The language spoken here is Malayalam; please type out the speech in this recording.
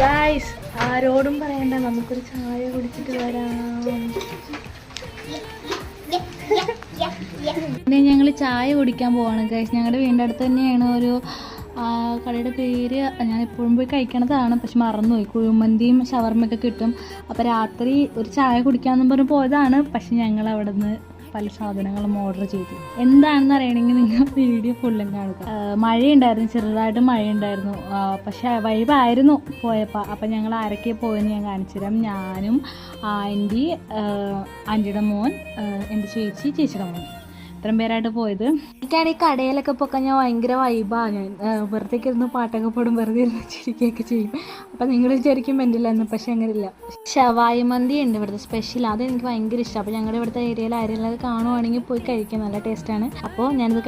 ഗൈസ്, ആരോടും പറയണ്ട, നമുക്കൊരു ചായ കുടിച്ചിട്ട് വരാം. പിന്നെ ഞങ്ങൾ ചായ കുടിക്കാൻ പോവാണ് ഗൈസ്. ഞങ്ങളുടെ വീടിൻ്റെ അടുത്ത് തന്നെയാണ് ഒരു കടയുടെ പേര് ഞാൻ എപ്പോഴും പോയി കഴിക്കണതാണ്, പക്ഷെ മറന്നുപോയി. കുഴിമന്തിയും ഷവർമ്മയൊക്കെ കിട്ടും. അപ്പോൾ രാത്രി ഒരു ചായ കുടിക്കാമെന്നും പറഞ്ഞ് പോയതാണ്, പക്ഷെ ഞങ്ങൾ അവിടെ നിന്ന് പല സാധനങ്ങളും ഓർഡർ ചെയ്തു. എന്താണെന്ന് അറിയണമെങ്കിൽ നിങ്ങൾ വീഡിയോ ഫുള്ളും കാണുക. മഴയുണ്ടായിരുന്നു, ചെറുതായിട്ട് മഴയുണ്ടായിരുന്നു, പക്ഷെ വൈബായിരുന്നു പോയപ്പോൾ. അപ്പം ഞങ്ങൾ ആരൊക്കെ പോയെന്ന് ഞാൻ കാണിച്ചു തരാം. ഞാനും ആൻറ്റി, ആൻറ്റിയുടെ മോൻ, എൻ്റെ ചേച്ചിയുടെ മോൻ, ഇത്രയും പേരായിട്ട് പോയത്. എനിക്കാണ് ഈ കടയിലൊക്കെ പോക്കാൻ ഞാൻ ഭയങ്കര വൈബാണ്. ഞാൻ വെറുതെ ഇരുന്ന് പാട്ടൊക്കെ പാടും, വെറുതെ ഇരുന്ന് ചിരിക്കുകയൊക്കെ ചെയ്യും. അപ്പം നിങ്ങൾ വിചാരിക്കും മെൻ്റില്ലെന്ന്, പക്ഷെ അങ്ങനെയില്ല. ഷവായി മന്തി ഉണ്ട് ഇവിടുത്തെ സ്പെഷ്യൽ, അതെനിക്ക് ഭയങ്കര ഇഷ്ടം. അപ്പോൾ ഞങ്ങളുടെ ഇവിടുത്തെ ഏരിയയിൽ ആരെങ്കിലും കാണുവാണെങ്കിൽ പോയി കഴിക്കാൻ നല്ല ടേസ്റ്റാണ്. അപ്പോൾ ഞാനിത്